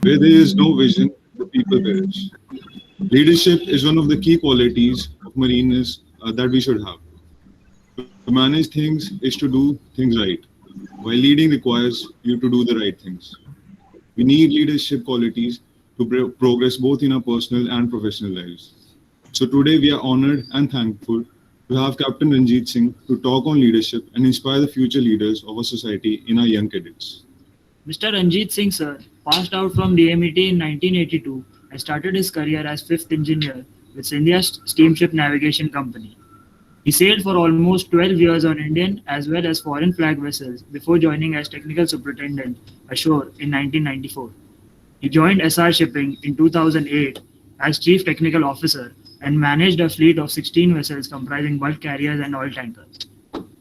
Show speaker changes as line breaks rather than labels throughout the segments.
Where there is no vision, the people perish. Leadership is one of the key qualities of mariners that we should have. To manage things is to do things right, while leading requires you to do the right things. We need leadership qualities to progress both in our personal and professional lives. So today we are honored and thankful to have Captain Ranjit Singh to talk on leadership and inspire the future leaders of our society in our young cadets.
Mr. Ranjit Singh sir passed out from DMET in 1982 and started his career as fifth engineer with India Steamship Navigation Company. He sailed for almost 12 years on Indian as well as foreign flag vessels before joining as technical superintendent ashore in 1994. He joined Essar Shipping in 2008 as chief technical officer and managed a fleet of 16 vessels comprising bulk carriers and oil tankers.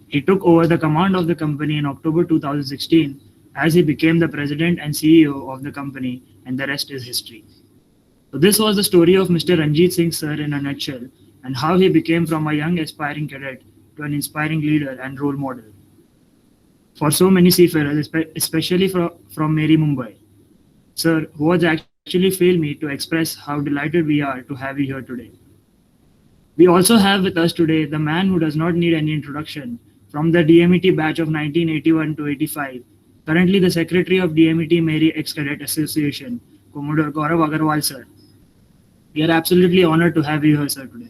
He took over the command of the company in October 2016 as he became the president and CEO of the company, and the rest is history. So this was the story of Mr. Ranjit Singh sir in a nutshell, and how he became from a young aspiring cadet to an inspiring leader and role model for so many seafarers, especially from MERI-MUMBAI. Sir, words actually fail me to express how delighted we are to have you here today. We also have with us today the man who does not need any introduction from the DMET batch of 1981 to 85, currently the Secretary of DMET MERI Ex-Cadet Association, Commodore Gaurav Agarwal sir. We are absolutely honored to have you here sir today.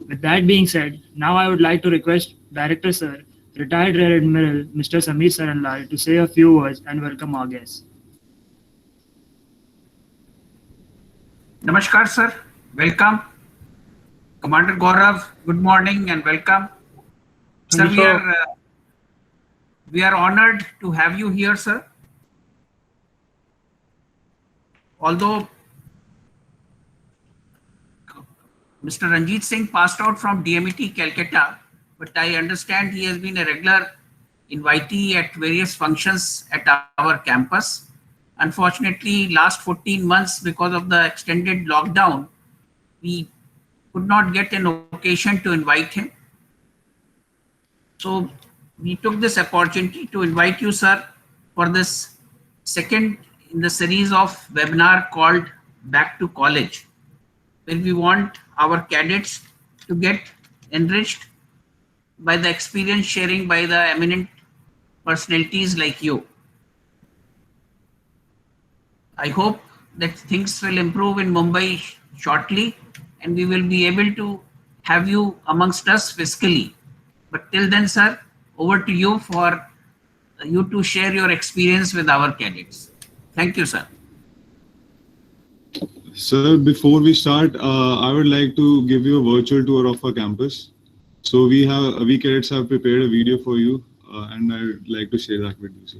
With that being said, now I would like to request Director sir, retired Rear Admiral Mr. Sameer Saranlal to say a few words and welcome our guests.
Namaskar, sir. Welcome. Commander Gaurav, good morning and welcome. Sir, we are honored to have you here, sir. Although Mr. Ranjit Singh passed out from DMET Calcutta, but I understand he has been a regular invitee at various functions at our campus. Unfortunately, last 14 months, because of the extended lockdown, we could not get an occasion to invite him. So we took this opportunity to invite you, sir, for this second in the series of webinar called Back to College, where we want our cadets to get enriched by the experience sharing by the eminent personalities like you. I hope that things will improve in Mumbai shortly and we will be able to have you amongst us physically. But till then, sir, over to you for you to share your experience with our cadets. Thank you, sir.
Sir, before we start, I would like to give you a virtual tour of our campus. So we cadets have prepared a video for you, and I would like to share that with you, sir.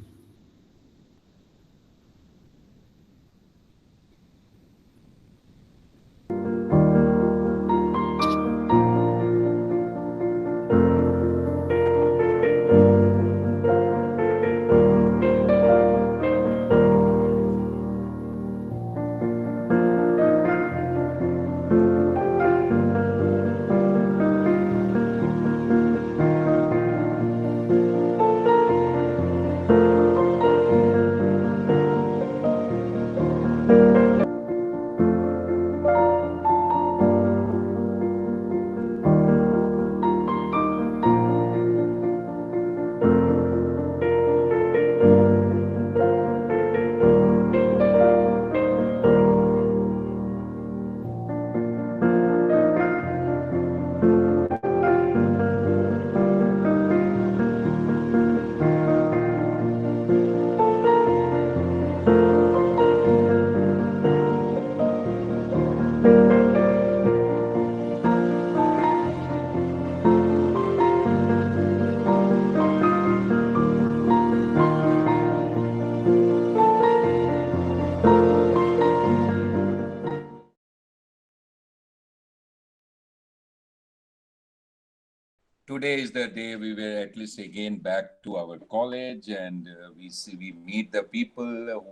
Today is the day we were at least again back to our college, and we meet the people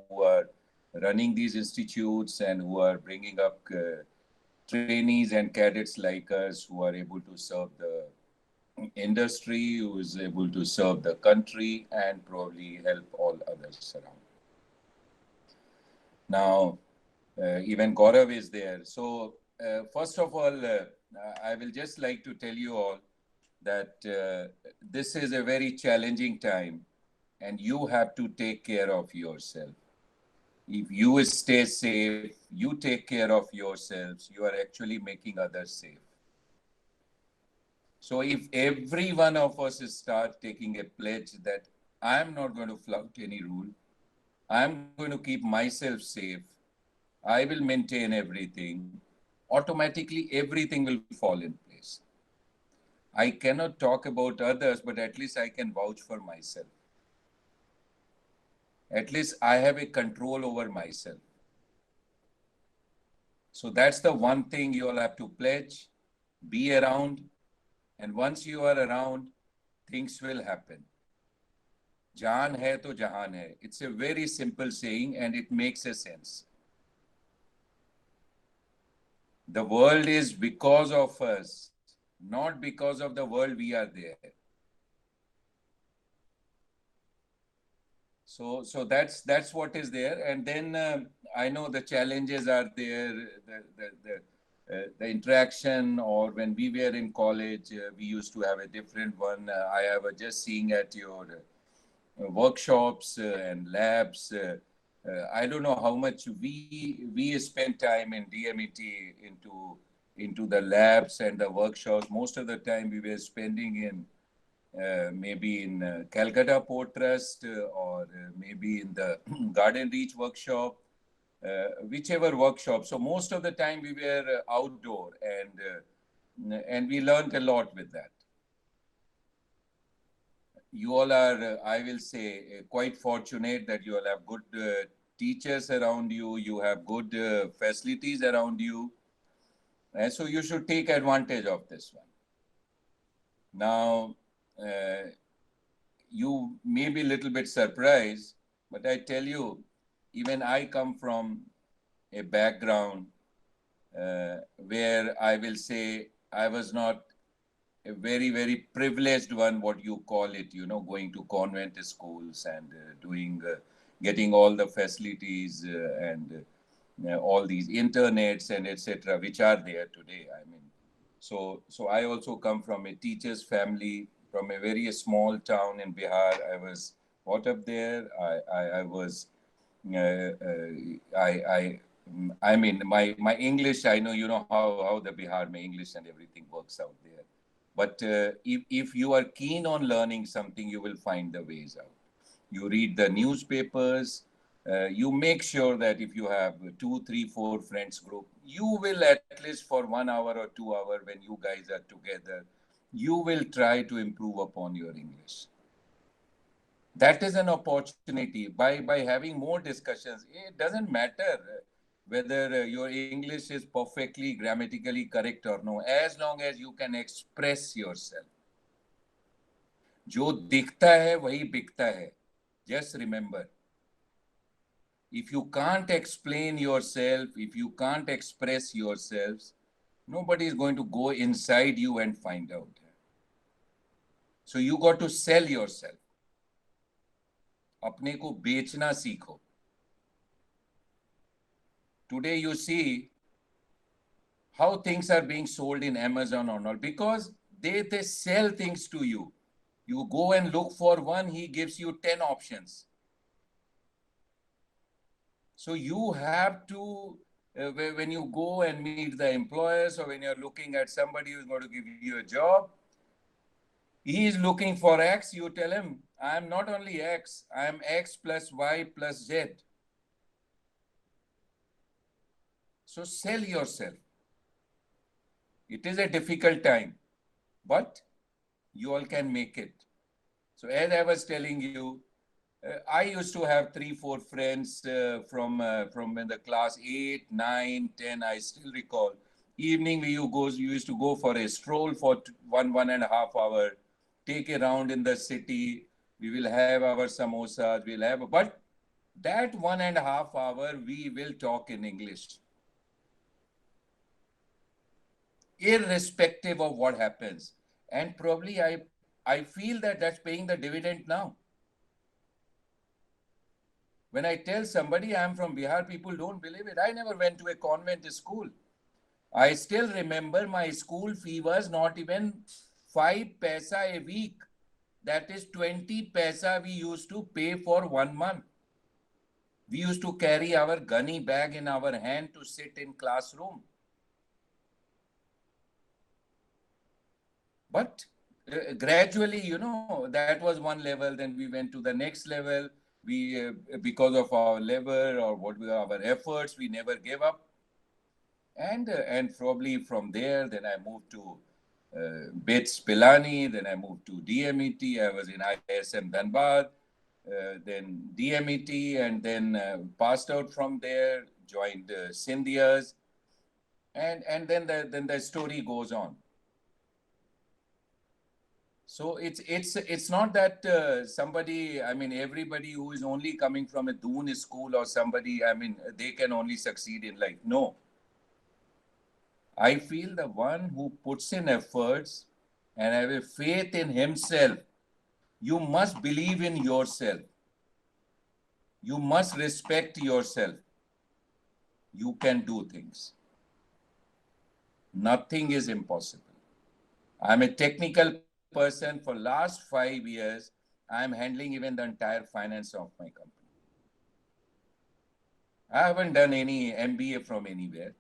who are running these institutes and who are bringing up trainees and cadets like us who are able to serve the industry, who is able to serve the country and probably help all others around. Now, even Gaurav is there. So, first of all, I will just like to tell you all that this is a very challenging time and you have to take care of yourself. If you stay safe, you take care of yourselves, you are actually making others safe. So if every one of us start taking a pledge that I'm not going to flout any rule, I'm going to keep myself safe, I will maintain everything, automatically everything will fall in place. I cannot talk about others, but at least I can vouch for myself. At least I have a control over myself. So that's the one thing you all have to pledge, be around, and once you are around, things will happen. Jaan hai to jahan hai. It's a very simple saying and it makes a sense. The world is because of us, not because of the world we are there. So that's what is there. And then I know the challenges are there, the interaction, or when we were in college, we used to have a different one. I was just seeing at your workshops and labs. I don't know how much we spend time in DMET into the labs and the workshops. Most of the time we were spending in maybe in Calcutta Port Trust or maybe in the Garden Reach workshop, whichever workshop. So most of the time we were outdoor and we learned a lot with that. You all are, I will say, quite fortunate that you all have good teachers around you, you have good facilities around you. And so you should take advantage of this one. Now, you may be a little bit surprised, but I tell you, even I come from a background where I will say I was not a very, very privileged one, what you call it, going to convent schools and getting all the facilities and all these internets and etc., which are there today. I mean, so I also come from a teacher's family, from a very small town in Bihar. I was brought up there. I was, I mean, my English, I know, how the Bihar, my English and everything works out there. But if you are keen on learning something, you will find the ways out. You read the newspapers. You make sure that if you have 2, 3, 4 friends group, you will at least for 1 hour or 2 hours when you guys are together, you will try to improve upon your English. That is an opportunity. By having more discussions, it doesn't matter whether your English is perfectly grammatically correct or no, as long as you can express yourself. जो दिखता है वही बिकता है. Just remember, if you can't explain yourself, if you can't express yourselves, nobody is going to go inside you and find out. So you got to sell yourself. अपने को बेचना सीखो. Today you see how things are being sold in Amazon or not, because they sell things to you. You go and look for one, he gives you 10 options. So you have to, when you go and meet the employers or when you're looking at somebody who's going to give you a job, he is looking for X, you tell him, I'm not only X, I'm X plus Y plus Z. So sell yourself. It is a difficult time, but you all can make it. So as I was telling you, I used to have 3, 4 friends from in the class 8, 9, 10. I still recall. Evening we used to go for a stroll for 1.5 hours, take a round in the city. We will have our samosas. But that 1.5 hours we will talk in English, irrespective of what happens. And probably I feel that that's paying the dividend now. When I tell somebody I'm from Bihar, people don't believe it. I never went to a convent school. I still remember my school fee was not even 5 paisa a week. That is 20 paisa we used to pay for 1 month. We used to carry our gunny bag in our hand to sit in classroom. But gradually, that was one level. Then we went to the next level. We, because of our labor or our efforts, we never gave up. And probably from there, then I moved to BITS Pilani, then I moved to DMET. I was in ISM Dhanbad, then DMET, and then passed out from there, joined Scindia's, and then the story goes on. So it's not that somebody, I mean, everybody who is only coming from a Doon school or somebody, I mean, they can only succeed in life. No. I feel the one who puts in efforts and have a faith in himself, you must believe in yourself. You must respect yourself. You can do things. Nothing is impossible. I'm a technical person. For last 5 years, I'm handling even the entire finance of my company. I haven't done any MBA from anywhere.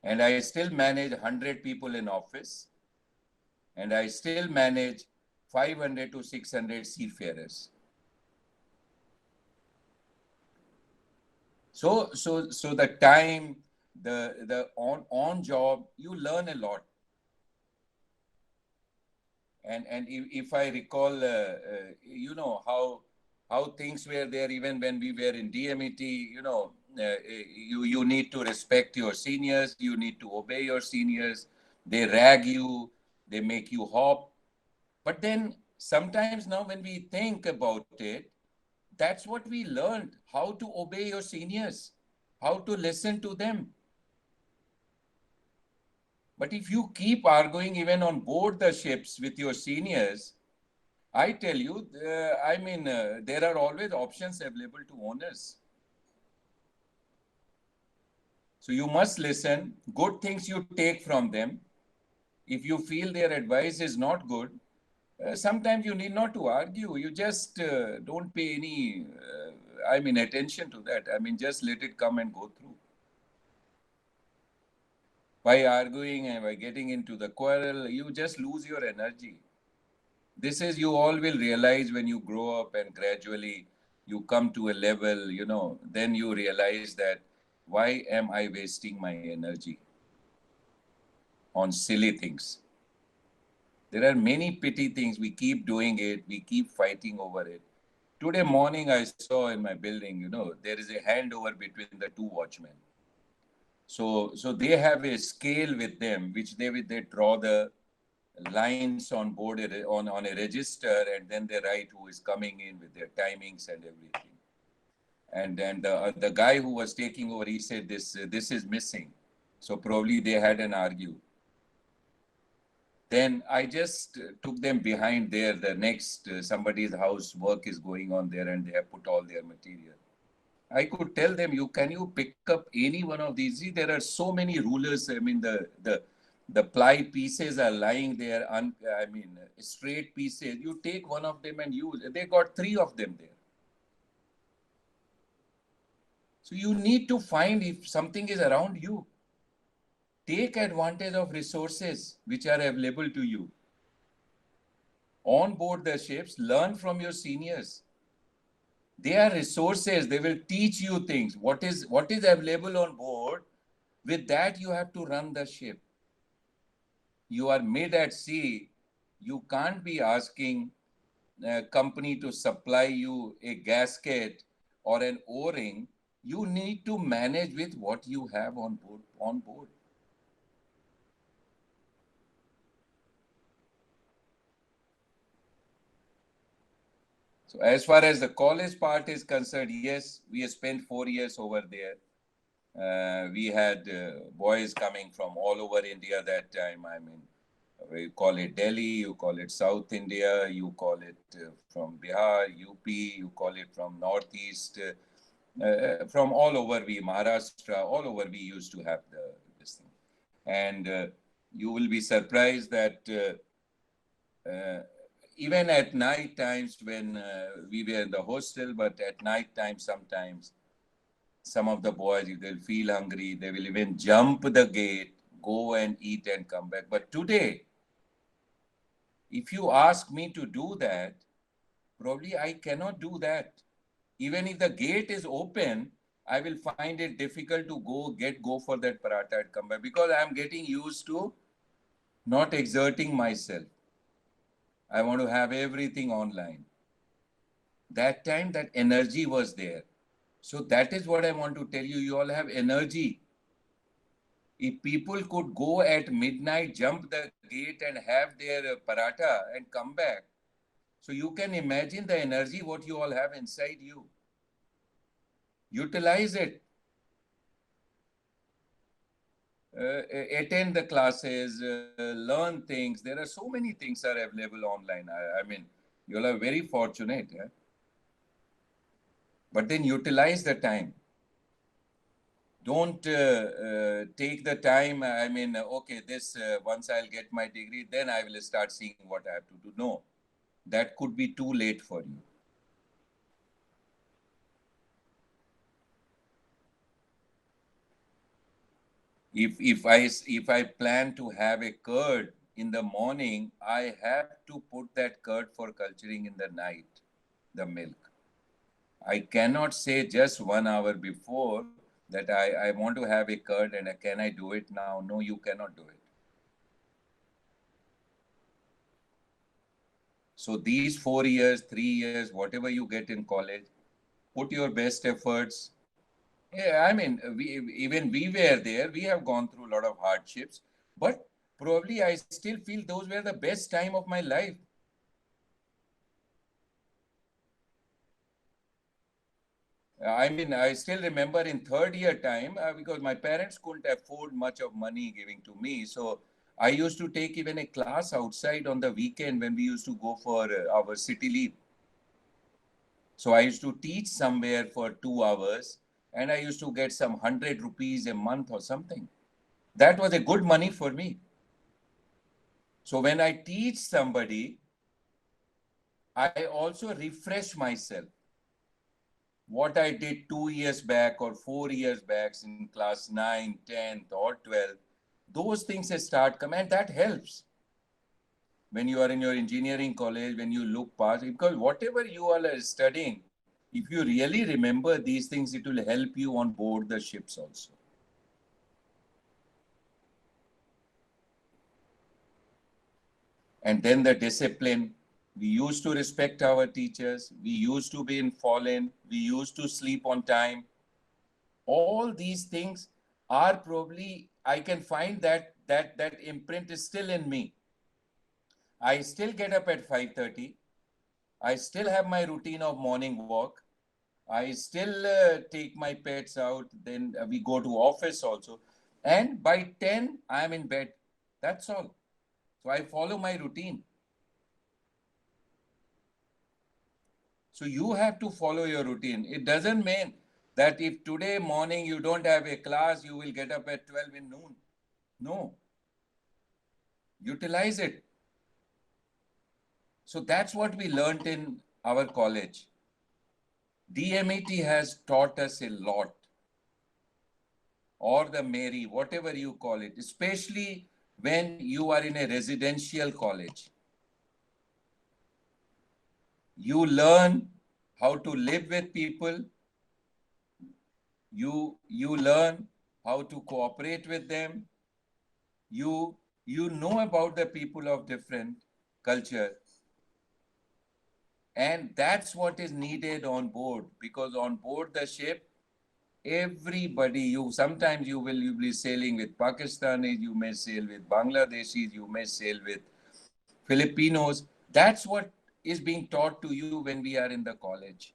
And I still manage 100 people in office. And I still manage 500 to 600 seafarers. So the time, the on job, you learn a lot. And if I recall, how things were there even when we were in DMET, you need to respect your seniors, you need to obey your seniors. They rag you, they make you hop. But then sometimes now when we think about it, that's what we learned, how to obey your seniors, how to listen to them. But if you keep arguing even on board the ships with your seniors, I tell you, there are always options available to owners. So you must listen, good things you take from them. If you feel their advice is not good, sometimes you need not to argue. You just don't pay any, attention to that. Just let it come and go through. By arguing and by getting into the quarrel, you just lose your energy. This is, you all will realize when you grow up and gradually you come to a level, then you realize that why am I wasting my energy on silly things? There are many petty things. We keep doing it. We keep fighting over it. Today morning, I saw in my building, there is a handover between the two watchmen. So they have a scale with them, which they draw the lines on board on a register, and then they write who is coming in with their timings and everything. And then the guy who was taking over, he said this is missing. So probably they had an argue. Then I just took them behind there. The next somebody's house work is going on there, and they have put all their material. I could tell them, can you pick up any one of these? See, there are so many rulers. The ply pieces are lying there. Straight pieces. You take one of them and use. They got 3 of them there. So you need to find if something is around you. Take advantage of resources which are available to you. On board the ships, learn from your seniors. They are resources. They will teach you things. What is available on board? With that, you have to run the ship. You are mid at sea. You can't be asking a company to supply you a gasket or an O-ring. You need to manage with what you have on board. So as far as the college part is concerned, yes, we have spent 4 years over there. We had boys coming from all over India that time. You call it Delhi, you call it South India, you call it from Bihar, UP, you call it from Northeast, from all over Maharashtra, all over we used to have this thing. And you will be surprised that even at night times when we were in the hostel, but at night time sometimes some of the boys, they'll feel hungry, they will even jump the gate, go and eat and come back. But today, if you ask me to do that, probably I cannot do that. Even if the gate is open, I will find it difficult to go for that paratha and come back, because I am getting used to not exerting myself. I want to have everything online. That time, that energy was there. So that is what I want to tell you. You all have energy. If people could go at midnight, jump the gate and have their paratha and come back, so you can imagine the energy what you all have inside you. Utilize it. Attend the classes, learn things. There are so many things are available online. I mean, you all are very fortunate. Yeah? But then utilize the time. Don't take the time. I mean, okay, this once I'll get my degree, then I will start seeing what I have to do. No, that could be too late for you. If I plan to have a curd in the morning, I have to put that curd for culturing in the night, the milk. I cannot say just 1 hour before that I want to have a curd and can I do it now? No, you cannot do it. So these 4 years, 3 years, whatever you get in college, put your best efforts. Yeah, I mean, even we were there. We have gone through a lot of hardships, but probably I still feel those were the best time of my life. I mean, I still remember in third year time, because my parents couldn't afford much of money giving to me. So I used to take even a class outside on the weekend when we used to go for our city leave. So I used to teach somewhere for 2 hours and I used to get some 100 rupees a month or something. That was a good money for me. So when I teach somebody, I also refresh myself. What I did 2 years back or 4 years back in class 9, 10th or 12th, those things start coming, and that helps. When you are in your engineering college, when you look past, because whatever you all are studying, if you really remember these things, it will help you on board the ships also. And then the discipline. We used to respect our teachers. We used to be in fallen. We used to sleep on time. All these things are probably, I can find that imprint is still in me. I still get up at 5:30. I still have my routine of morning walk. I still take my pets out. Then we go to office also. And by 10, I am in bed. That's all. So I follow my routine. So you have to follow your routine. It doesn't mean that if today morning you don't have a class, you will get up at 12 in noon. No. Utilize it. So that's what we learned in our college. DMET has taught us a lot. Or the MERI, whatever you call it, especially when you are in a residential college. You learn how to live with people. You learn how to cooperate with them. You know about the people of different culture. And that's what is needed on board, because on board the ship, everybody, sometimes you will be sailing with Pakistanis, you may sail with Bangladeshis, you may sail with Filipinos. That's what is being taught to you when we are in the college.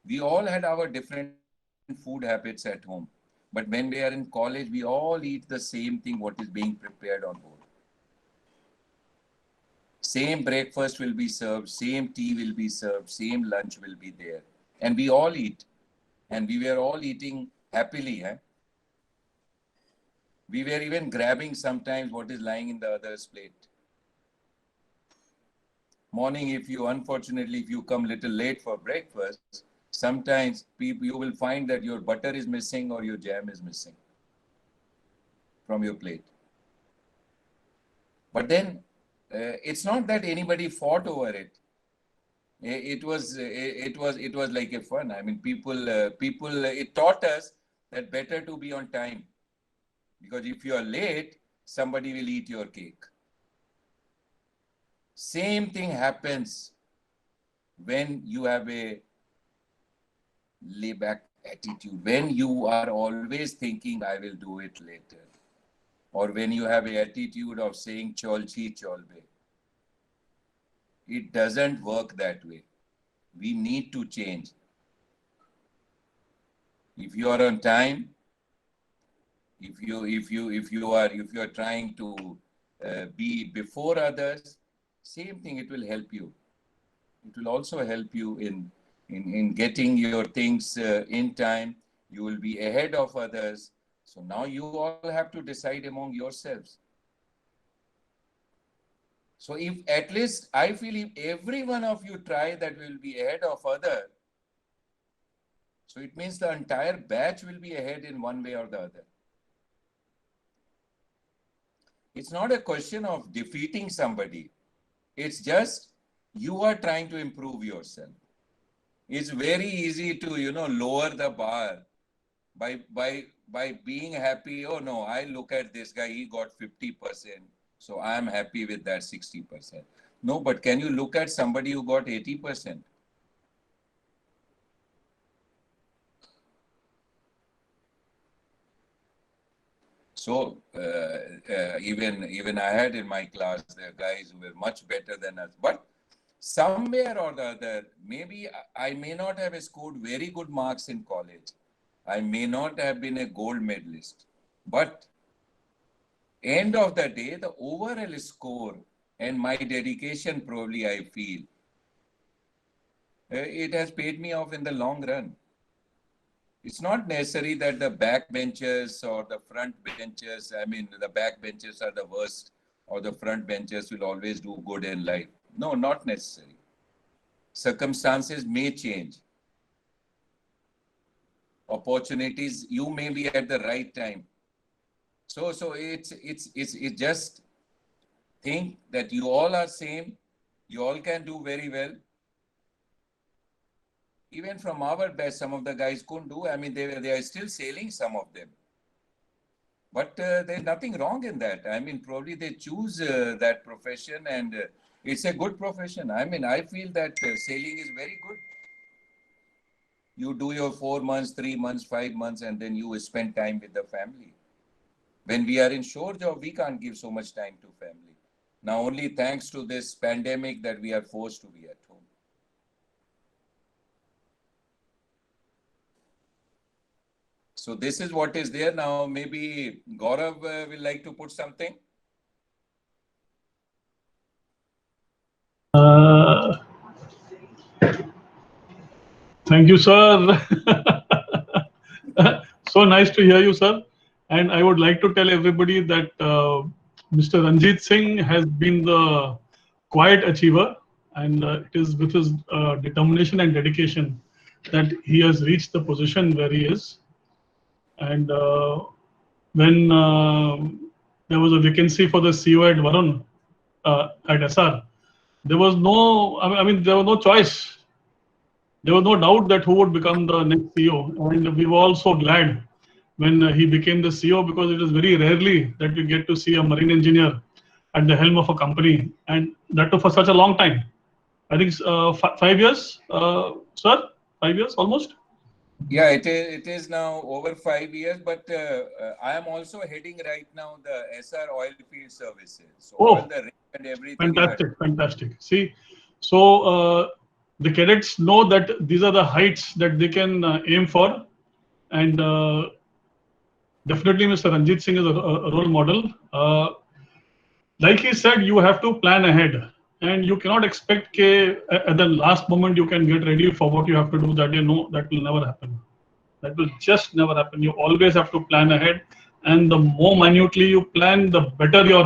We all had our different food habits at home, but But when we are in college, we all eat the same thing what is being prepared on board. Same breakfast will be served, same tea will be served, same lunch will be there. And we all eat. And we were all eating happily. We were even grabbing sometimes what is lying in the other's plate. Morning, if you come little late for breakfast, sometimes you will find that your butter is missing or your jam is missing from your plate. But then it's not that anybody fought over it. It was like a fun. I mean, it taught us that better to be on time, because if you are late, somebody will eat your cake. Same thing happens when you have a layback attitude, when you are always thinking, I will do it later, or when you have an attitude of saying chol chi chol be. It doesn't work that way. We need to change. If you are on time, if you are trying to be before others, same thing, it will help you. It will also help you in getting your things in time. You will be ahead of others. So now you all have to decide among yourselves. So if at least I feel if every one of you try that, will be ahead of other. So it means the entire batch will be ahead in one way or the other. It's not a question of defeating somebody. It's just you are trying to improve yourself. It's very easy to, lower the bar by being happy. Oh no, I look at this guy, he got 50%. So I'm happy with that 60%. No, but can you look at somebody who got 80%? So even I had in my class, there are guys who were much better than us. But somewhere or the other, maybe I may not have scored very good marks in college. I may not have been a gold medalist. But end of the day, the overall score and my dedication, probably I feel, it has paid me off in the long run. It's not necessary that the backbenchers or the front benchers, I mean, the backbenchers are the worst or the front benchers will always do good in life. No, not necessary. Circumstances may change. Opportunities, you may be at the right time. So it's just think that you all are same. You all can do very well. Even from our best, some of the guys couldn't do. I mean, they are still sailing, some of them. But there's nothing wrong in that. I mean, probably they choose that profession and it's a good profession. I mean, I feel that sailing is very good. You do your 4 months, 3 months, 5 months, and then you spend time with the family. When we are in shore job, we can't give so much time to family. Now, only thanks to this pandemic that we are forced to be at home. So this is what is there now. Maybe Gaurav will like to put something.
Thank you, sir. So nice to hear you, sir. And I would like to tell everybody that Mr. Ranjit Singh has been the quiet achiever, and it is with his determination and dedication that he has reached the position where he is. And when there was a vacancy for the CEO at Varun at Essar, there was no, I mean, there was no choice. There was no doubt that who would become the next CEO, and we were all so glad when he became the CEO, because it is very rarely that you get to see a marine engineer at the helm of a company, and that too for such a long time. I think 5 years, sir, 5 years almost.
Yeah, it is now over 5 years, but I am also heading right now the Essar Oilfield Services. So all the rig and everything.
Fantastic. See, so the cadets know that these are the heights that they can aim for, and definitely Mr. Ranjit Singh is a role model. Like he said, you have to plan ahead, and you cannot expect at the last moment you can get ready for what you have to do that day. No, that will never happen. That will just never happen. You always have to plan ahead, and the more minutely you plan, the better your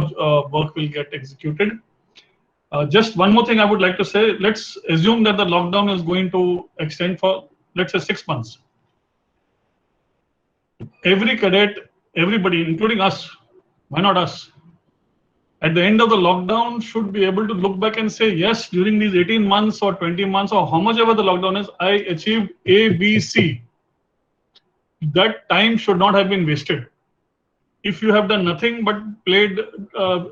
work will get executed. Just one more thing I would like to say. Let's assume that the lockdown is going to extend for, let's say, 6 months. Every cadet, everybody, including us, why not us? At the end of the lockdown, should be able to look back and say, yes, during these 18 months or 20 months or how much ever the lockdown is, I achieved A, B, C. That time should not have been wasted. If you have done nothing but played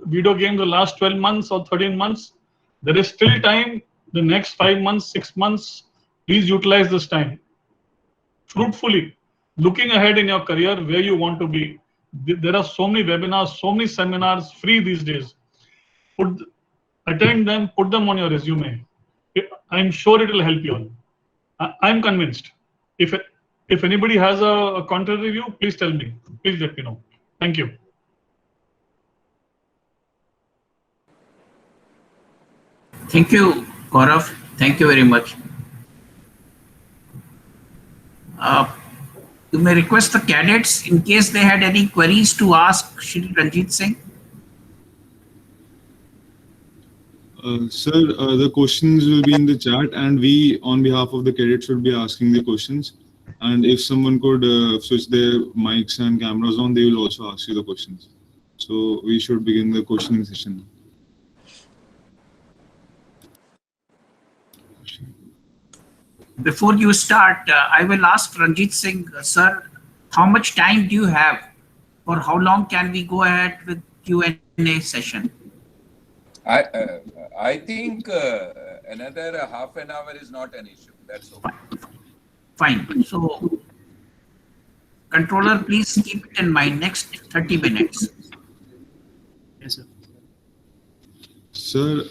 video games the last 12 months or 13 months, there is still time. The next 5 months, 6 months, please utilize this time fruitfully, looking ahead in your career where you want to be. There are so many webinars, so many seminars free these days. Attend them, put them on your resume. I'm sure it will help you. I'm convinced. If anybody has a contrary view, please tell me. Please let me know. Thank you.
Thank you, Gaurav. Thank you very much. You may request the cadets in case they had any queries to ask Shri Ranjit Singh.
Sir, the questions will be in the chat, and we, on behalf of the cadets, should be asking the questions. And if someone could switch their mics and cameras on, they will also ask you the questions. So we should begin the questioning session.
Before you start, I will ask Ranjit Singh, sir, how much time do you have, or how long can we go ahead with Q&A session?
I think another half an hour is not an issue. That's okay.
Fine. So, controller, please keep it in mind. Next 30 minutes.
Yes, sir.
Sir,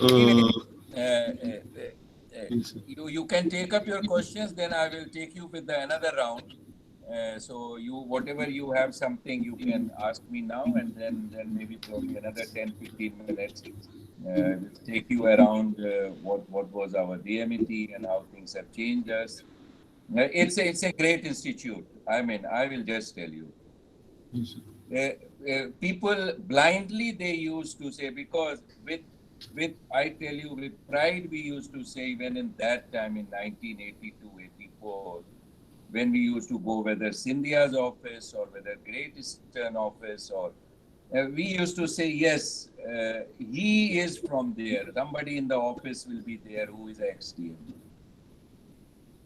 you can take up your questions, then I will take you with another round. So whatever you have something, you can ask me now, and then maybe probably another 10-15 minutes. We'll take you around what was our DMET and how things have changed us. It's a great institute. I mean, I will just tell you. People blindly, they used to say, because I tell you, with pride, we used to say, even in that time in 1982, 84, when we used to go, whether Scindia's office or whether Great Eastern office, or we used to say, yes, he is from there. Somebody in the office will be there who is ex-DM.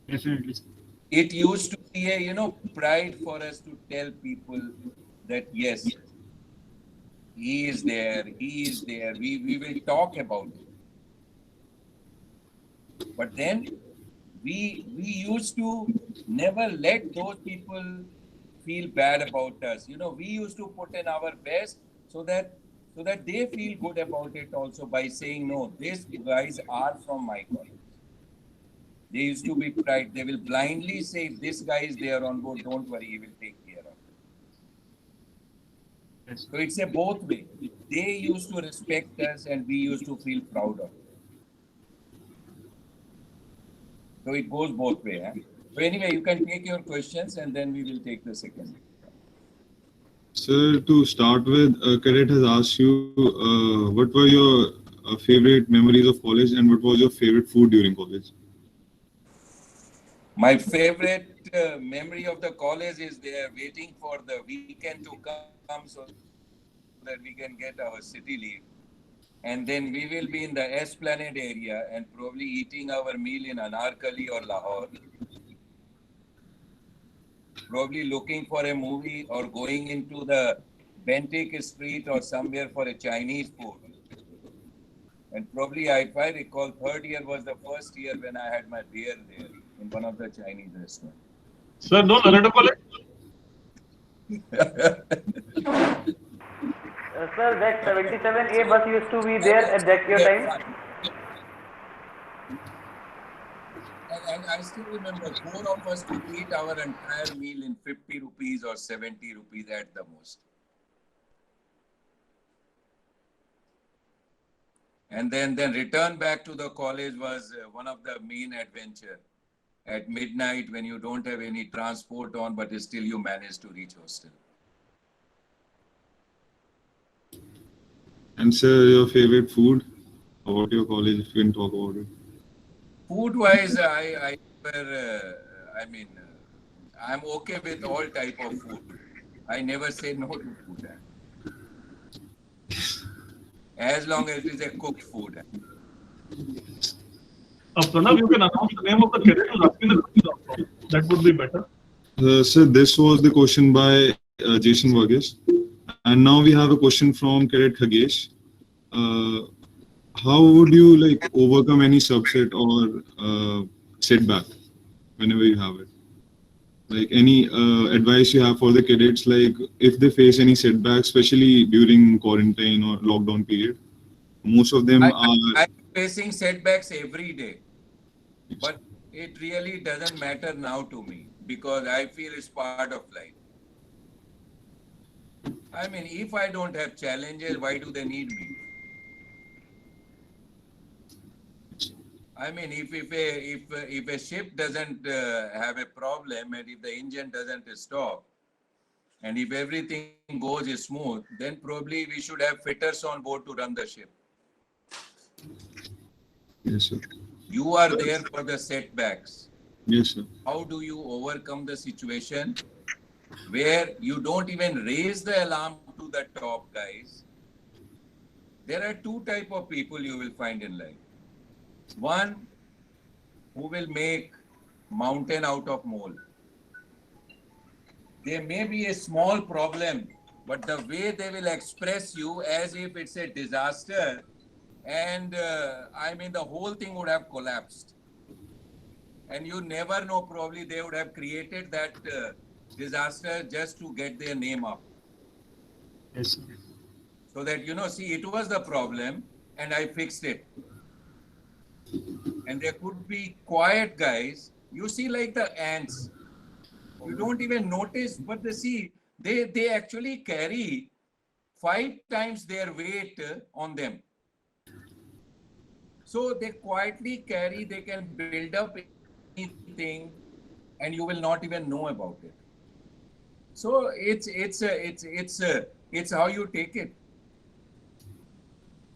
Definitely.
It used to be a, pride for us to tell people that, yes, he is there, we will talk about it. But then we used to never let those people feel bad about us. We used to put in our best so that they feel good about it also, by saying, no, these guys are from my college. They used to be pride. They will blindly say, this guy is there on board, don't worry, he will take care of it.
Yes.
So it's a both way. They used to respect us and we used to feel proud of it. So it goes both ways. So anyway, you can take your questions and then we will take the second.
Sir, to start with, Cadet has asked you, what were your favorite memories of college, and what was your favorite food during college?
My favorite memory of the college is there waiting for the weekend to come so that we can get our city leave. And then we will be in the Esplanade area and probably eating our meal in Anarkali or Lahore. Probably looking for a movie or going into the Bentik Street or somewhere for a Chinese food. And probably, if I recall, third year was the first year when I had my beer there in one of the Chinese restaurants.
Sir, no Narada College?
Sir, that 77A bus used to be there at that your time?
And I still remember 4 of us could eat our entire meal in 50 rupees or 70 rupees at the most. And then return back to the college was one of the main adventure. At midnight when you don't have any transport on, but still you manage to reach hostel.
And sir, your favorite food about your college, if you can talk about it.
Food-wise, I'm okay with all type of food. I never say no to food. As long as it is a cooked food.
Pranav, you can announce the name of the cadet who's asking the question also. That would be better.
Sir, this was the question by Jason Varghese. And now we have a question from Cadet Khagesh. How would you like overcome any subset or setback whenever you have it? Like any advice you have for the cadets, like if they face any setbacks, especially during quarantine or lockdown period? Most of them are...
I'm facing setbacks every day, but it really doesn't matter now to me because I feel it's part of life. I mean, if I don't have challenges, why do they need me? I mean, if a ship doesn't have a problem and if the engine doesn't stop, and if everything goes smooth, then probably we should have fitters on board to run the ship.
Yes, sir.
You are there for the setbacks.
Yes, sir.
How do you overcome the situation where you don't even raise the alarm to the top guys? There are two types of people you will find in life. One who will make mountain out of mole. There may be a small problem, but the way they will express you as if it's a disaster, and I mean the whole thing would have collapsed. And you never know, probably they would have created that disaster just to get their name up.
Yes, sir.
So that, you know, see, it was the problem and I fixed it. And there could be quiet guys, you see, like the ants. You don't even notice, but they actually carry 5 times their weight on them. So they quietly carry, they can build up anything and you will not even know about it. So it's how you take it.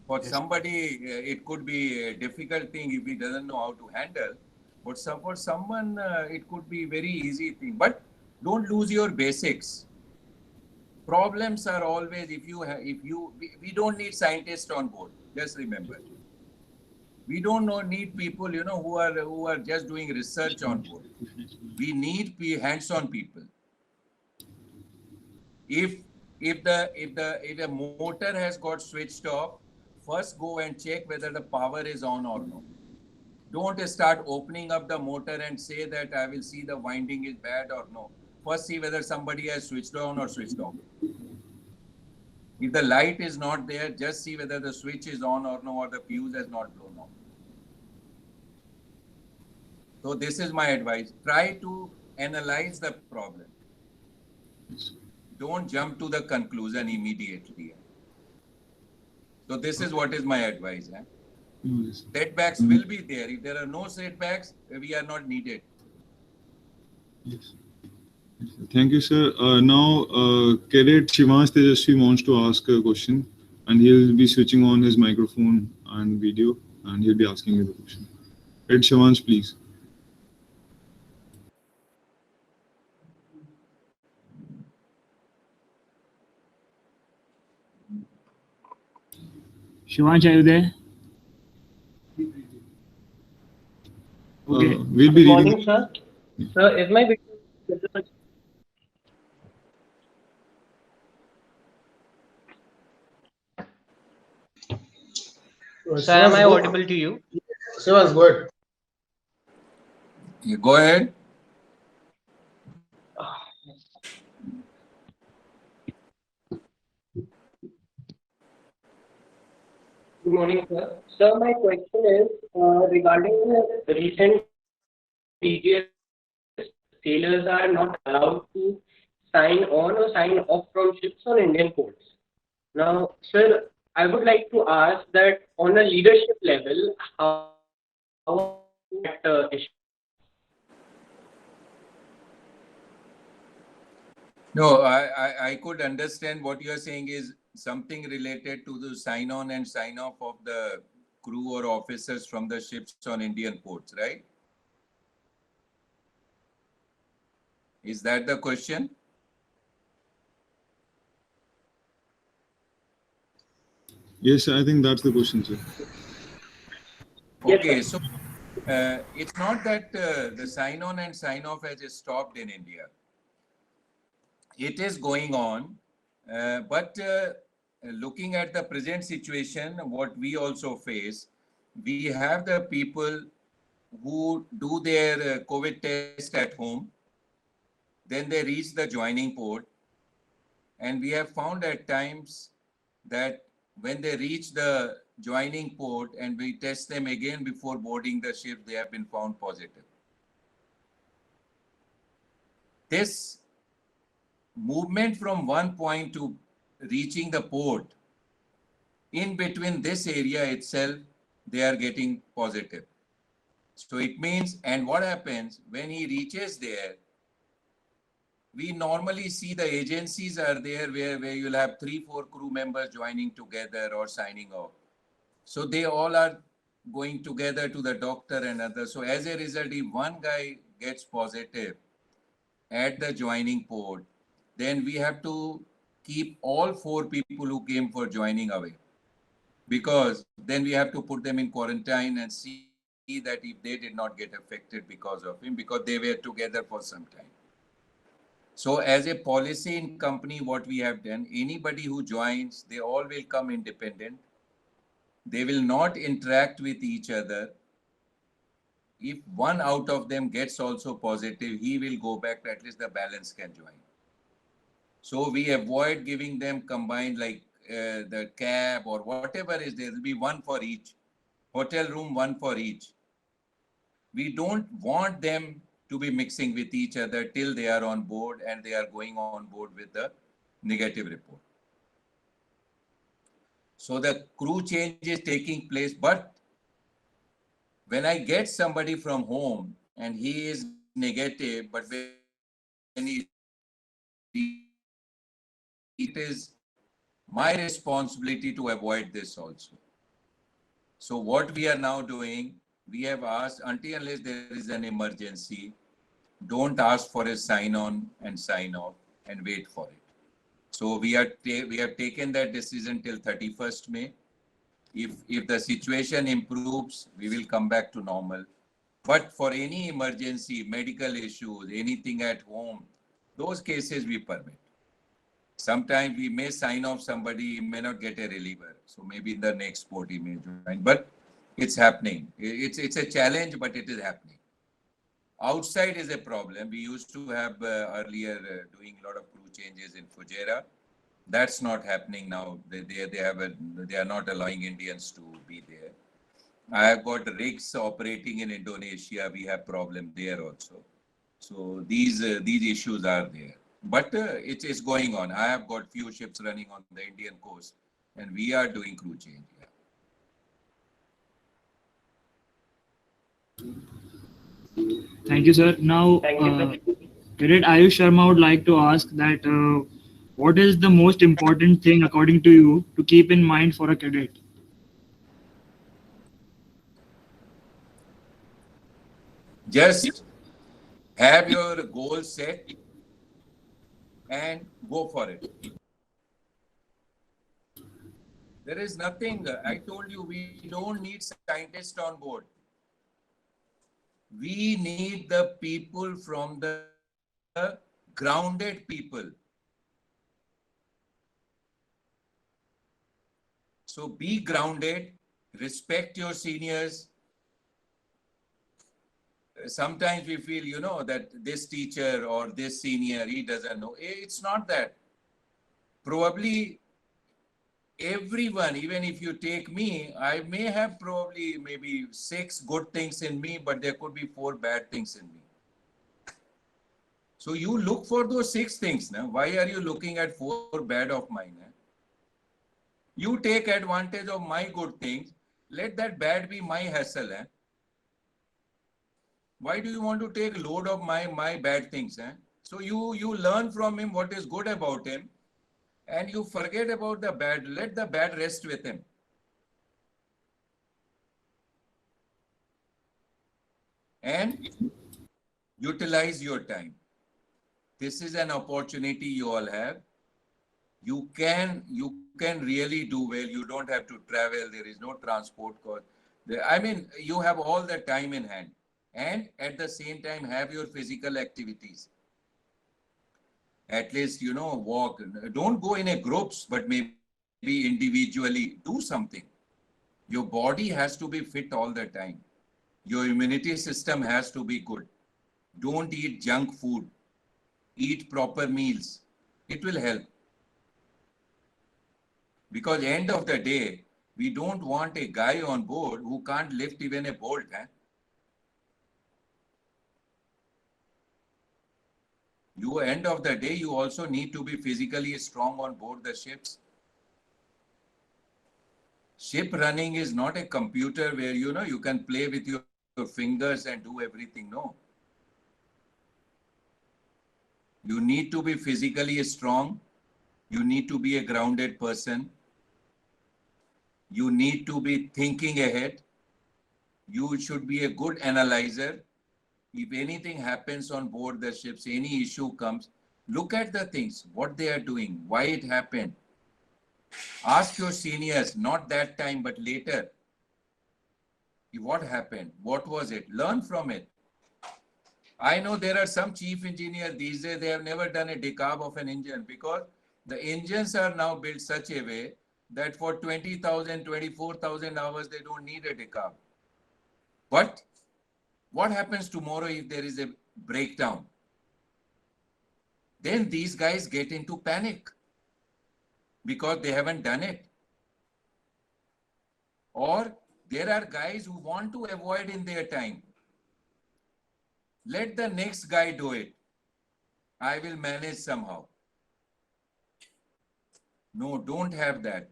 For somebody, it could be a difficult thing if he doesn't know how to handle. But for someone, it could be very easy thing. But don't lose your basics. Problems are always, we don't need scientists on board. Just remember. We don't need people, you know, who are just doing research on board. We need hands-on people. If the motor has got switched off, first go and check whether the power is on or no. Don't start opening up the motor and say that I will see the winding is bad or no. First see whether somebody has switched on or switched off. If the light is not there, just see whether the switch is on or no, or the fuse has not blown off. So this is my advice. Try to analyze the problem. Don't jump to the conclusion immediately. So this is what is my advice. Setbacks will be there. If there are no setbacks, we are not needed.
Yes. Thank you, sir. Now, Cadet Shivansh Tejasvi wants to ask a question, and he'll be switching on his microphone and video, and he'll be asking you the question. Cadet Shivansh, please.
Shivansh, are you there? Okay.
We'll be
Good morning,
reading.
sir. Sir, is my video visible? Sir, am I audible to you?
Shivansh, good.
You go ahead.
Good morning, sir. Sir, my question is regarding the recent PGS sailors are not allowed to sign on or sign off from ships on Indian ports. Now, sir, I would like to ask that on a leadership level, how that issue?
No, I could understand what you're saying is something related to the sign on and sign off of the crew or officers from the ships on Indian ports, right? Is that the question?
Yes, I think that's the question, sir.
Yes,
Okay,
sir.
so it's not that the sign on and sign off has stopped in India. It is going on, but looking at the present situation, what we also face, we have the people who do their COVID test at home, then they reach the joining port, and we have found at times that when they reach the joining port and we test them again before boarding the ship, they have been found positive. This movement from one point to reaching the port, in between this area itself, they are getting positive. So it means, and what happens when he reaches there, we normally see the agencies are there where you'll have 3-4 crew members joining together or signing off. So they all are going together to the doctor and others. So as a result, if one guy gets positive at the joining port, then we have to keep all 4 people who came for joining away, because then we have to put them in quarantine and see that if they did not get affected because of him, because they were together for some time. So as a policy in company, what we have done, anybody who joins, they all will come independent. They will not interact with each other. If one out of them gets also positive, he will go back, at least the balance can join. So we avoid giving them combined, like the cab or whatever is there will be one for each. Hotel room, one for each. We don't want them to be mixing with each other till they are on board and they are going on board with the negative report. So the crew change is taking place, but when I get somebody from home and he is negative, but when he, it is my responsibility to avoid this also. So what we are now doing, we have asked, until unless there is an emergency, don't ask for a sign on and sign off and wait for it. So we have taken that decision till 31st May. If the situation improves, we will come back to normal. But for any emergency, medical issues, anything at home, those cases we permit. Sometimes we may sign off somebody, he may not get a reliever. So maybe in the next sport he may join. But it's happening. It's a challenge, but it is happening. Outside is a problem. We used to have earlier doing a lot of crew changes in Fujairah. That's not happening now. They are not allowing Indians to be there. I have got rigs operating in Indonesia. We have problem there also. So these issues are there. But it's going on. I have got few ships running on the Indian coast, and we are doing crew change.
Thank you, sir. Now,
Thank you, sir.
Cadet Ayush Sharma would like to ask that what is the most important thing, according to you, to keep in mind for a cadet?
Just have your goal set and go for it. There is nothing, I told you, we don't need scientists on board. We need the people from the grounded people. So be grounded, respect your seniors. Sometimes we feel, that this teacher or this senior, he doesn't know. It's not that. Probably everyone, even if you take me, I may have probably maybe 6 good things in me, but there could be 4 bad things in me. So you look for those 6 things now. Why are you looking at 4 bad of mine? You take advantage of my good things. Let that bad be my hassle. Why do you want to take load of my bad things? So you learn from him what is good about him, and you forget about the bad. Let the bad rest with him. And utilize your time. This is an opportunity you all have. You can really do well. You don't have to travel. There is no transport cost. I mean, you have all the time in hand, and at the same time have your physical activities. At least, walk. Don't go in a groups, but maybe individually do something. Your body has to be fit all the time. Your immunity system has to be good. Don't eat junk food. Eat proper meals. It will help. Because end of the day, we don't want a guy on board who can't lift even a bolt. You end of the day, you also need to be physically strong on board the ships. Ship running is not a computer where you can play with your fingers and do everything. No. You need to be physically strong. You need to be a grounded person. You need to be thinking ahead. You should be a good analyzer. If anything happens on board the ships, any issue comes, look at the things, what they are doing, why it happened. Ask your seniors, not that time, but later. What happened? What was it? Learn from it. I know there are some chief engineers these days, they have never done a decarb of an engine because the engines are now built such a way that for 20,000, 24,000 hours, they don't need a decarb. But what happens tomorrow if there is a breakdown? Then these guys get into panic because they haven't done it. Or there are guys who want to avoid in their time. Let the next guy do it. I will manage somehow. No, don't have that.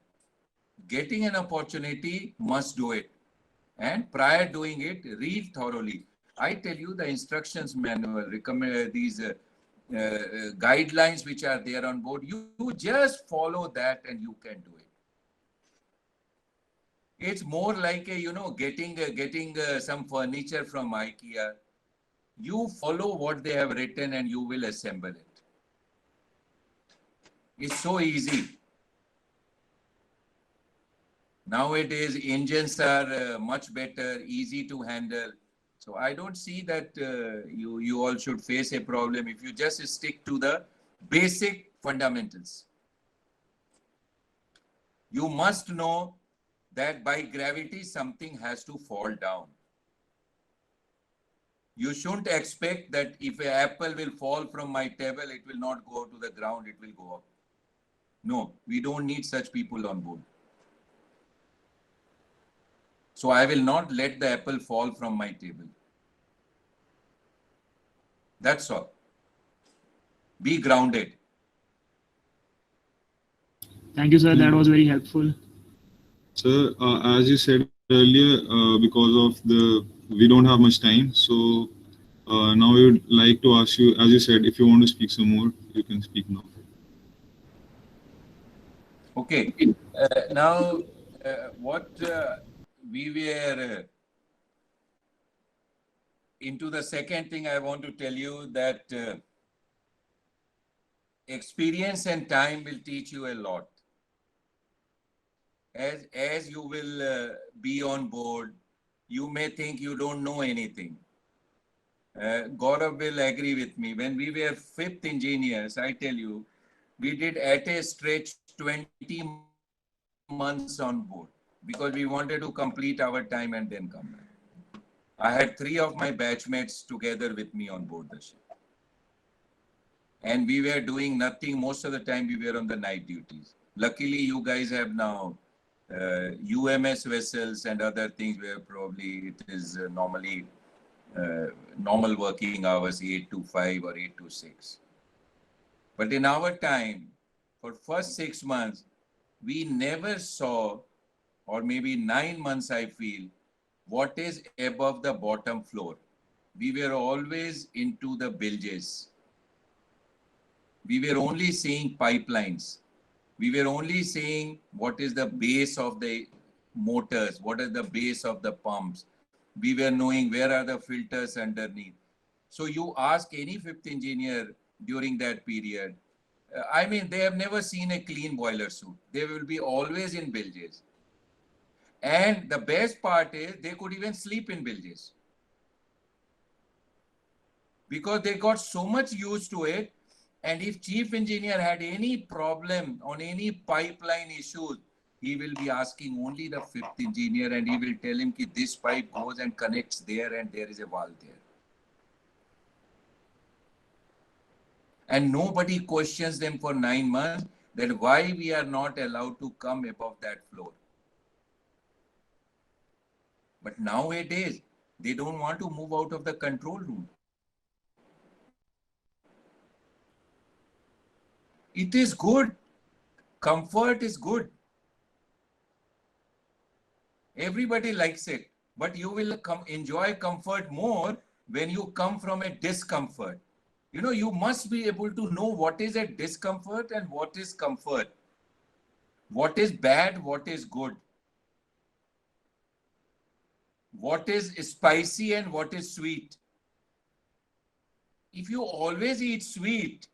Getting an opportunity, must do it. And prior doing it, read thoroughly. I tell you the instructions manual, recommend these guidelines which are there on board. You just follow that and you can do it. It's more like getting some furniture from IKEA. You follow what they have written and you will assemble it. It's so easy. Nowadays, engines are much better, easy to handle. So I don't see that you all should face a problem if you just stick to the basic fundamentals. You must know that by gravity, something has to fall down. You shouldn't expect that if an apple will fall from my table, it will not go to the ground, it will go up. No, we don't need such people on board. So I will not let the apple fall from my table. That's all. Be grounded.
Thank you, sir. That was very helpful.
Sir, as you said earlier, because of we don't have much time, so now we would like to ask you, as you said, if you want to speak some more, you can speak now.
Okay. Now, what we were into the second thing I want to tell you that experience and time will teach you a lot. As you will be on board, you may think you don't know anything. Gaurav will agree with me. When we were 5th engineers, I tell you, we did at a stretch 20 months on board because we wanted to complete our time and then come back. I had 3 of my batchmates together with me on board the ship. And we were doing nothing. Most of the time we were on the night duties. Luckily, you guys have now UMS vessels and other things where probably it is normally normal working hours 8 to 5 or 8 to 6. But in our time, for first 6 months, we never saw, or maybe 9 months, I feel, what is above the bottom floor. We were always into the bilges. We were only seeing pipelines. We were only seeing what is the base of the motors, what is the base of the pumps. We were knowing where are the filters underneath. So you ask any fifth engineer during that period, I mean, they have never seen a clean boiler suit. They will be always in bilges. And the best part is they could even sleep in bilges, because they got so much used to it. And if chief engineer had any problem on any pipeline issues, he will be asking only the fifth engineer, and he will tell him that this pipe goes and connects there and there is a valve there. And nobody questions them for 9 months that why we are not allowed to come above that floor. But nowadays, they don't want to move out of the control room. It is good. Comfort is good. Everybody likes it. But you will enjoy comfort more when you come from a discomfort. You know, you must be able to know what is a discomfort and what is comfort. What is bad, what is good. What is spicy and what is sweet. If you always eat sweet,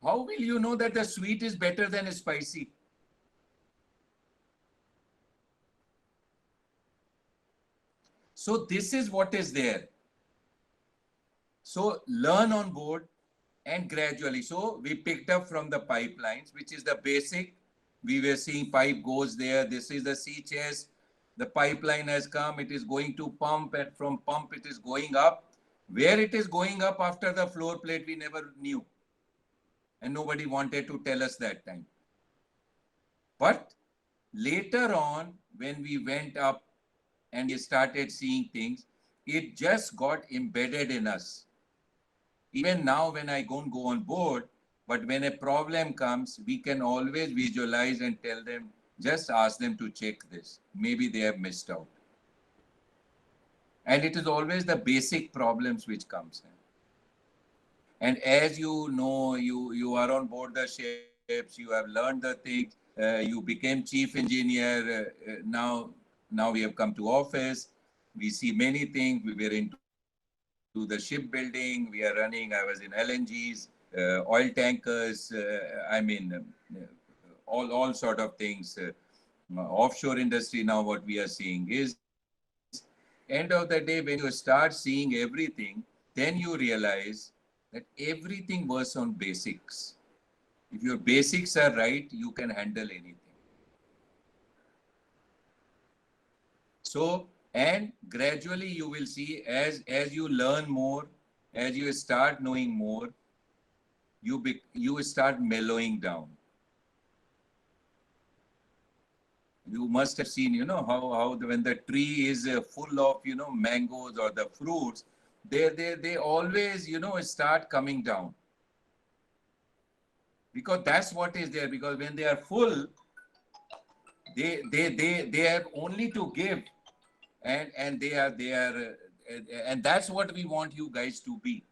how will you know that the sweet is better than spicy? So this is what is there. So learn on board and gradually. So we picked up from the pipelines, which is the basic. We were seeing pipe goes there. This is the sea chest. The pipeline has come. It is going to pump, and from pump it is going up. Where it is going up after the floor plate, we never knew. And nobody wanted to tell us that time. But later on, when we went up and we started seeing things, it just got embedded in us. Even now, when I don't go on board, but when a problem comes, we can always visualize and tell them, just ask them to check this. Maybe they have missed out. And it is always the basic problems which comes in. And as you know, you are on board the ships, you have learned the things, you became chief engineer. Now we have come to office. We see many things. We were into the shipbuilding. We are running. I was in LNGs, oil tankers. All sort of things. Offshore industry. Now what we are seeing is, end of the day, when you start seeing everything, then you realize that everything was on basics. If your basics are right, you can handle anything. So, and gradually you will see, as you learn more, as you start knowing more, you start mellowing down. You must have seen, you know, how when the tree is full of, you know, mangoes or the fruits, they always, you know, start coming down. Because that's what is there. Because when they are full, they have only to give, and they are and that's what we want you guys to be.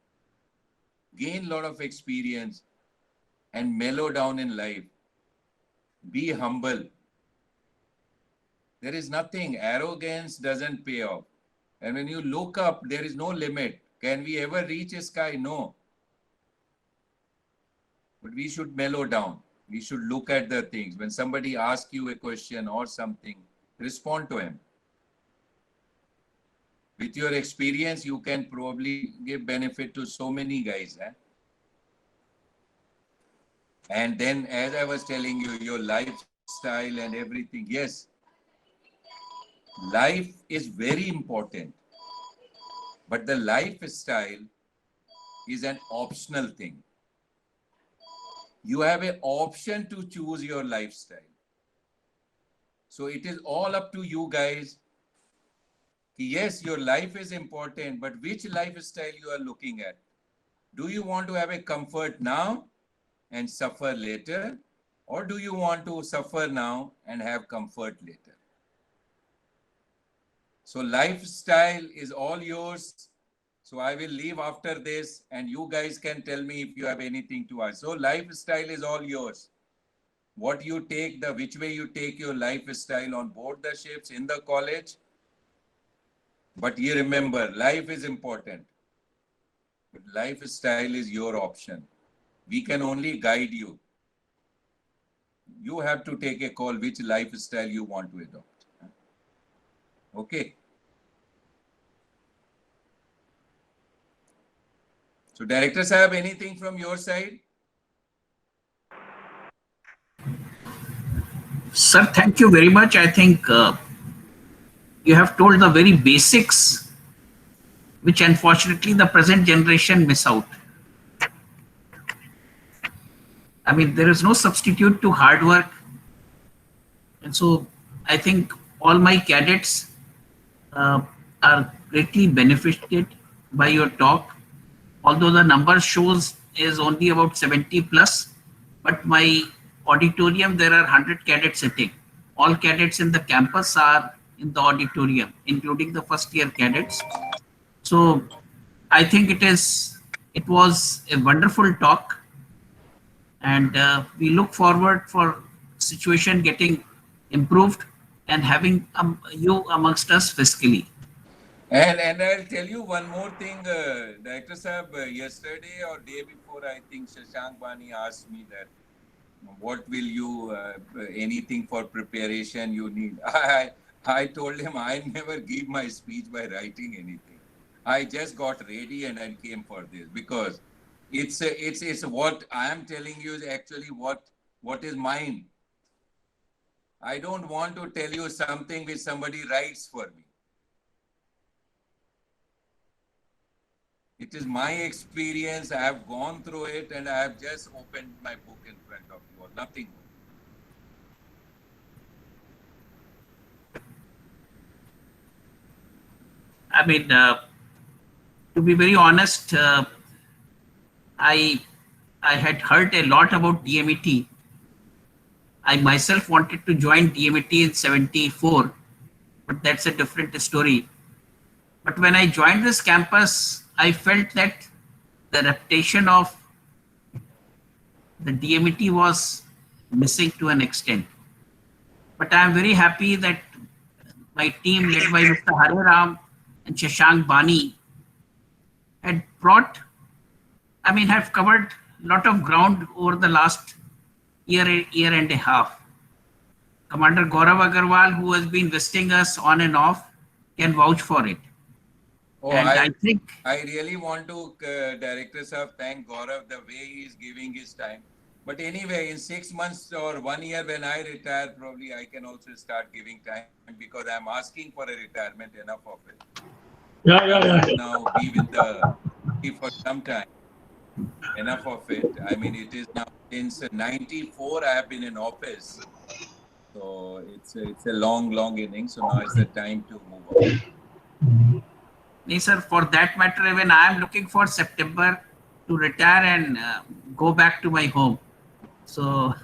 Gain a lot of experience and mellow down in life. Be humble. There is nothing. Arrogance doesn't pay off. And when you look up, there is no limit. Can we ever reach a sky? No. But we should mellow down. We should look at the things. When somebody asks you a question or something, respond to him. With your experience, you can probably give benefit to so many guys. And then, as I was telling you, your lifestyle and everything. Yes, life is very important. But the lifestyle is an optional thing. You have an option to choose your lifestyle. So it is all up to you guys. Yes, your life is important, but which lifestyle you are looking at? Do you want to have a comfort now and suffer later? Or do you want to suffer now and have comfort later? So lifestyle is all yours. So I will leave after this and you guys can tell me if you have anything to ask. So lifestyle is all yours. What you take, which way you take your lifestyle on board the ships, in the college. But you remember, life is important. But lifestyle is your option. We can only guide you. You have to take a call which lifestyle you want to adopt. Okay. So Director Sahab, anything from your side?
Sir, thank you very much. I think you have told the very basics, which unfortunately the present generation miss out. I mean, there is no substitute to hard work. And so I think all my cadets are greatly benefited by your talk. Although the number shows is only about 70 plus, but my auditorium, there are 100 cadets sitting. All cadets in the campus are in the auditorium, including the first year cadets. So I think it was a wonderful talk, and we look forward for situation getting improved and having you amongst us fiscally.
And I'll tell you one more thing, Director Sahab, yesterday or day before, I think Shashank Bani asked me that, what will you, anything for preparation you need? I told him I never give my speech by writing anything. I just got ready and I came for this because it's what I am telling you is actually what is mine. I don't want to tell you something which somebody writes for me. It is my experience. I have gone through it and I have just opened my book in front of you, or nothing more.
I mean, to be very honest, I had heard a lot about DMET. I myself wanted to join DMET in 74, but that's a different story. But when I joined this campus, I felt that the reputation of the DMET was missing to an extent. But I am very happy that my team led by Mr. Hare Ram and Shashank Bani had have covered a lot of ground over the last year and a half. Commander Gaurav Agarwal, who has been visiting us on and off, can vouch for it.
Oh,
and I think
I really want to, Director Sahab, thank Gaurav the way he is giving his time. But anyway, in 6 months or 1 year when I retire, probably I can also start giving time because I'm asking for a retirement, enough of it.
Yeah.
Now be with the for some time. Enough of it. I mean, it is now since 94 I have been in office. So it's a long inning. So now it's the time to move on.
Yes, sir, for that matter, even I am looking for September to retire and go back to my home. So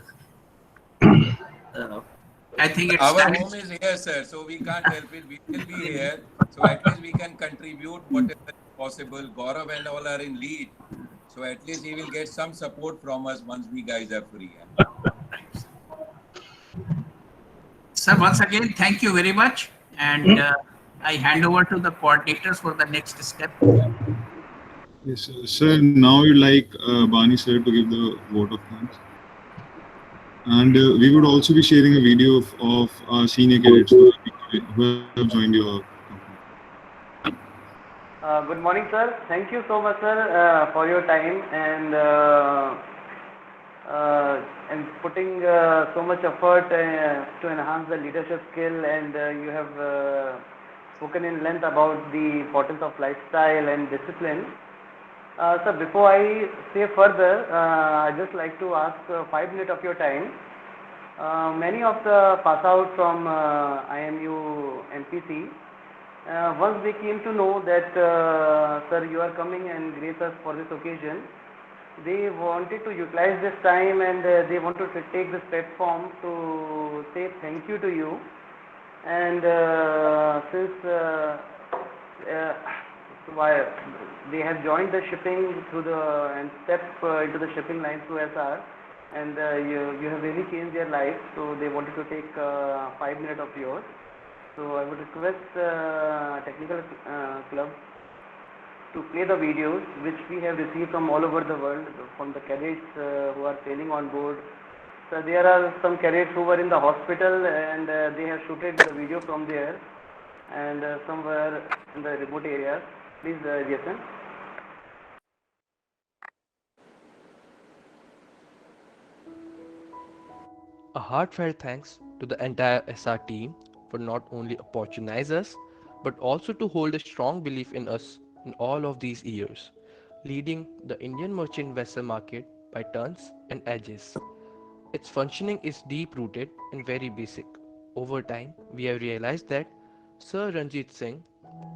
I think it's
our home is here, sir. So we can't help it. We will be here. So at least we can contribute whatever is possible. Gaurav and all are in lead. So at least he will get some support from us once we guys are free.
Sir, once again, thank you very much. And I hand over to the coordinators for the next step.
Yes, sir. Now you'd like Bani sir to give the vote of thanks. And we would also be sharing a video of our senior cadets who have joined your company.
Good morning, sir. Thank you so much, sir, for your time and putting so much effort to enhance the leadership skill. And you have spoken in length about the importance of lifestyle and discipline. Sir, before I say further, I'd just like to ask 5 minutes of your time. Many of the pass out from IMU-MPC, once they came to know that, sir, you are coming and grace us for this occasion, they wanted to utilize this time and they wanted to take this platform to say thank you to you. And since they have joined the shipping through and stepped into the shipping line through SR, and you have really changed their life, so they wanted to take 5 minutes of yours. So I would request technical club to play the videos which we have received from all over the world, from the cadets who are sailing on board. So there are some cadets who were in the hospital and they have shooted the video from there, and somewhere in the remote areas. Please, Jason.
A heartfelt thanks to the entire SR team for not only opportunizing us, but also to hold a strong belief in us in all of these years, leading the Indian merchant vessel market by turns and edges. Its functioning is deep rooted and very basic. Over time, we have realized that Sir Ranjit Singh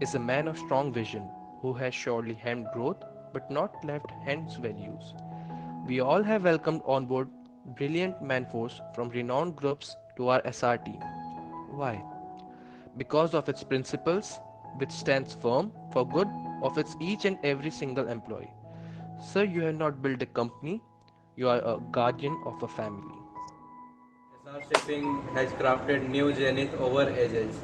is a man of strong vision who has surely hemmed growth but not left hence values. We all have welcomed on board brilliant man-force from renowned groups to our SR team. Why? Because of its principles, which stands firm for good of its each and every single employee. Sir, you have not built a company, you are a guardian of a family.
Essar Shipping has crafted new zenith over ages.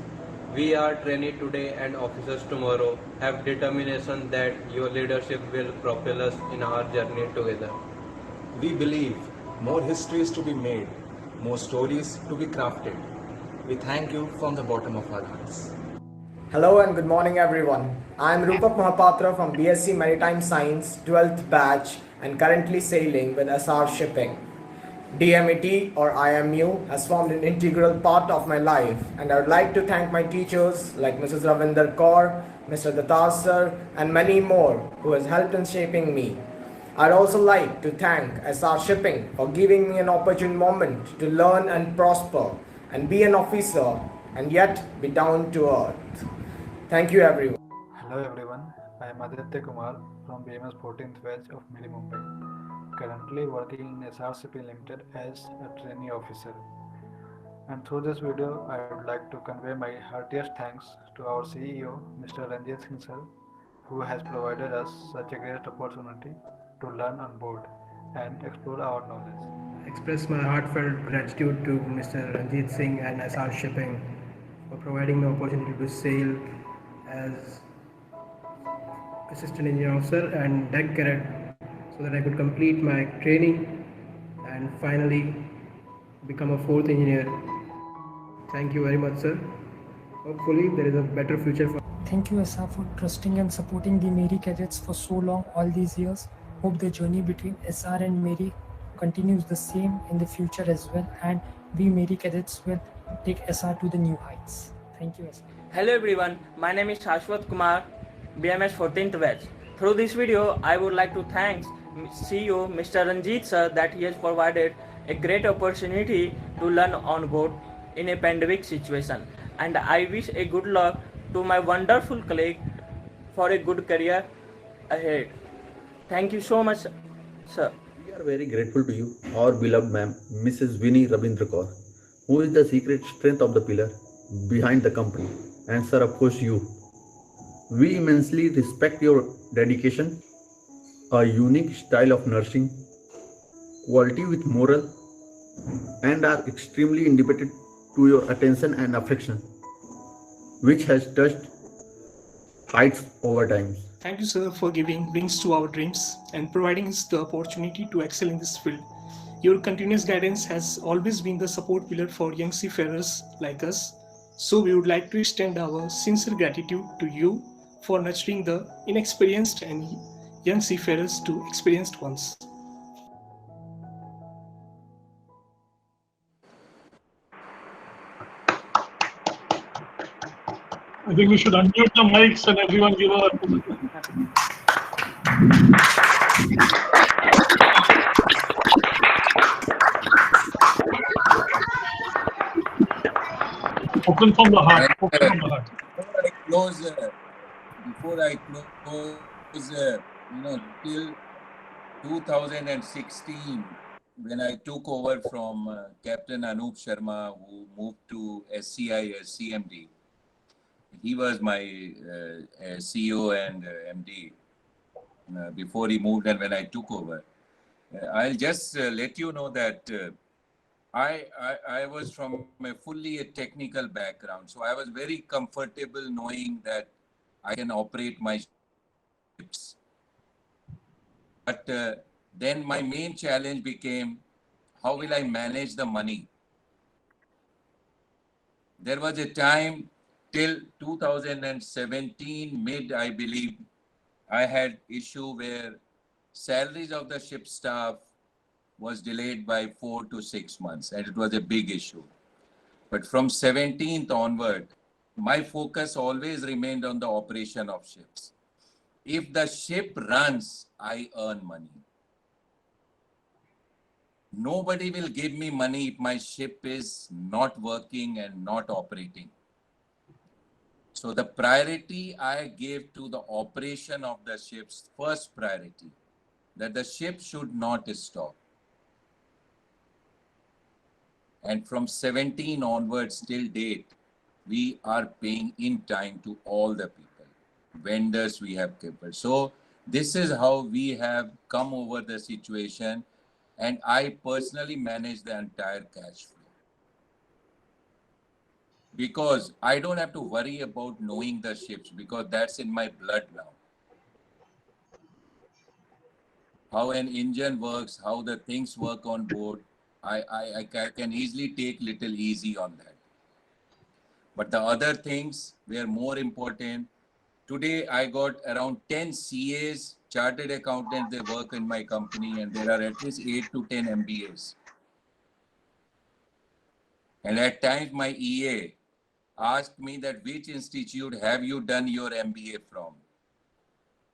We are trainees today and officers tomorrow. Have determination that your leadership will propel us in our journey together.
We believe more histories to be made, more stories to be crafted. We thank you from the bottom of our hearts.
Hello and good morning everyone. I am Rupak Mahapatra from BSc Maritime Science 12th batch and currently sailing with Essar Shipping. DMET or IMU has formed an integral part of my life, and I would like to thank my teachers like Mrs. Ravinder Kaur, Mr. Datar sir and many more who has helped in shaping me. I'd also like to thank Essar Shipping for giving me an opportune moment to learn and prosper and be an officer and yet be down to earth. Thank you everyone.
Hello everyone, I am Aditya Kumar from BMS 14th batch of MERI-MUMBAI, currently working in Essar Shipping Limited as a trainee officer. And through this video, I would like to convey my heartiest thanks to our CEO, Mr. Ranjit Singh sir, who has provided us such a great opportunity to learn on board and explore our knowledge.
I express my heartfelt gratitude to Mr. Ranjit Singh and Essar Shipping for providing the opportunity to sail as assistant engineer officer and deck cadet so that I could complete my training and finally become a fourth engineer. Thank you very much, sir. Hopefully there is a better future for.
Thank you, Essar, for trusting and supporting the MERI cadets for so long, all these years. Hope the journey between SR and MERI continues the same in the future as well, and we MERI cadets will take SR to the new heights. Thank you, SR.
Hello everyone, my name is Shashwat Kumar, BMS 14th batch. Through this video, I would like to thank CEO Mr. Ranjit sir that he has provided a great opportunity to learn on board in a pandemic situation. And I wish a good luck to my wonderful colleague for a good career ahead. Thank you so much, sir.
We are very grateful to you, our beloved ma'am, Mrs. Vinny Ravindra Kaur, who is the secret strength of the pillar behind the company, and sir, of course, you. We immensely respect your dedication, a unique style of nursing, quality with moral, and are extremely indebted to your attention and affection, which has touched heights over time.
Thank you, sir, for giving wings to our dreams and providing us the opportunity to excel in this field. Your continuous guidance has always been the support pillar for young seafarers like us. So we would like to extend our sincere gratitude to you for nurturing the inexperienced and young seafarers to experienced ones.
I think we should unmute the mics and everyone give a Open from the heart.
And,
Open from the heart.
before I close, till 2016, when I took over from Captain Anup Sharma, who moved to SCI as CMD, he was my CEO and MD before he moved and when I took over. I'll just let you know that I was from a fully technical background, so I was very comfortable knowing that I can operate my ships. But then my main challenge became, how will I manage the money? There was a time till 2017 mid, I believe, I had issue where salaries of the ship staff was delayed by 4 to 6 months, and it was a big issue. But from 17th onward, my focus always remained on the operation of ships. If the ship runs, I earn money. Nobody will give me money if my ship is not working and not operating. So the priority I gave to the operation of the ships, first priority, that the ship should not stop. And from 17 onwards till date, we are paying in time to all the people. Vendors we have kept. So this is how we have come over the situation, and I personally manage the entire cash flow. Because I don't have to worry about knowing the ships, because that's in my blood now. How an engine works, how the things work on board, I can easily take little easy on that. But the other things were more important. Today, I got around 10 CAs, chartered accountants, they work in my company, and there are at least 8 to 10 MBAs. And at times, my EA asked me that which institute have you done your MBA from?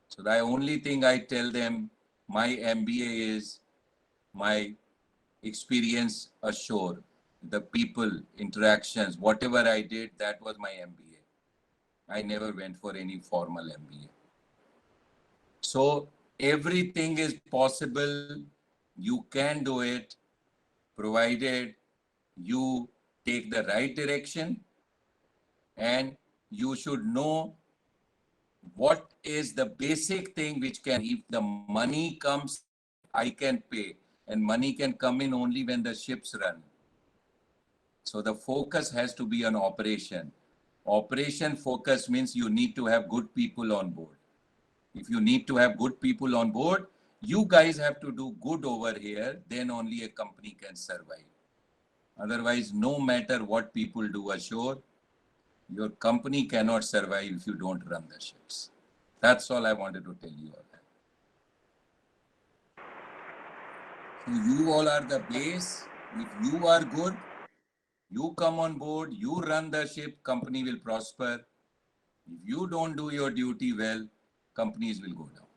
So the only thing I tell them, my MBA is my experience ashore, the people, interactions, whatever I did, that was my MBA. I never went for any formal MBA. So everything is possible. You can do it, provided you take the right direction, and you should know what is the basic thing which can, if the money comes, I can pay. And money can come in only when the ships run. So the focus has to be on operation. Operation focus means you need to have good people on board. If you need to have good people on board, you guys have to do good over here, then only a company can survive. Otherwise, no matter what people do ashore, your company cannot survive if you don't run the ships. That's all I wanted to tell you all. So you all are the base. If you are good, you come on board, you run the ship, company will prosper. If you don't do your duty well, companies will go down.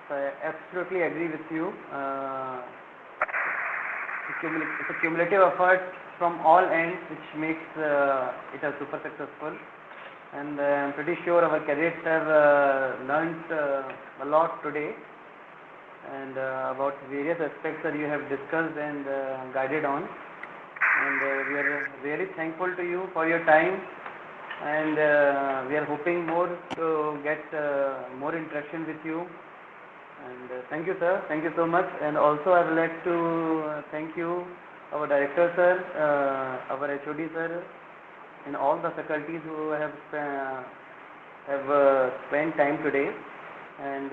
So I absolutely agree with you. It's a cumulative effort from all ends which makes it a super successful. And I'm pretty sure our cadets have learned a lot today, and about various aspects that you have discussed and guided on. And we are really thankful to you for your time, and we are hoping more to get more interaction with you. And thank you, sir. Thank you so much. And also I would like to thank you, our director, sir, our HOD, sir, and all the faculties who have spent time today. And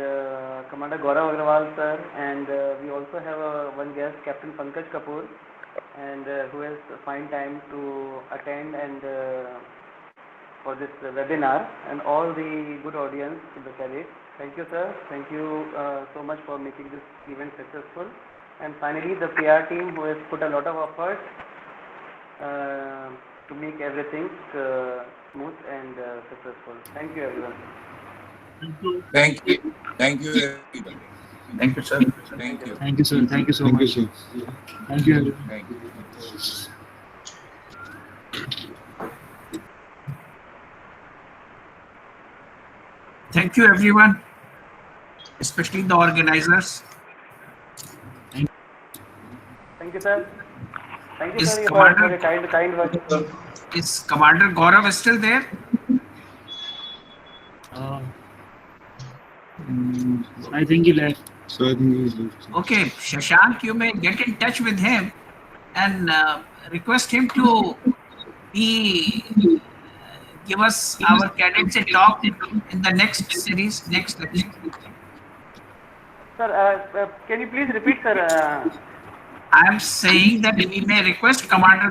Commander Gaurav Agrawal, sir, and we also have one guest, Captain Pankaj Kapoor, and who has find time to attend and for this webinar, and all the good audience to the cadets. Thank you, sir. Thank you so much for making this event successful. And finally, the PR team who has put a lot of effort to make everything smooth and successful. Thank you, everyone.
Thank you. Thank you, everyone.
Thank you, sir.
Thank you.
Thank you, sir. Thank you so
Thank you,
much.
sir.
Thank you, everyone.
Thank you.
Thank you, everyone, especially the organizers.
Thank you, sir. Thank you,
Is
sir, for
Commander
your kind words.
is Commander Gaurav still there?
I think he left.
So I think he's left.
Okay, Shashank, you may get in touch with him and request him to give us our cadets a talk in the next series, next lecture.
Sir, can you please repeat, sir?
I am saying that we may request Commander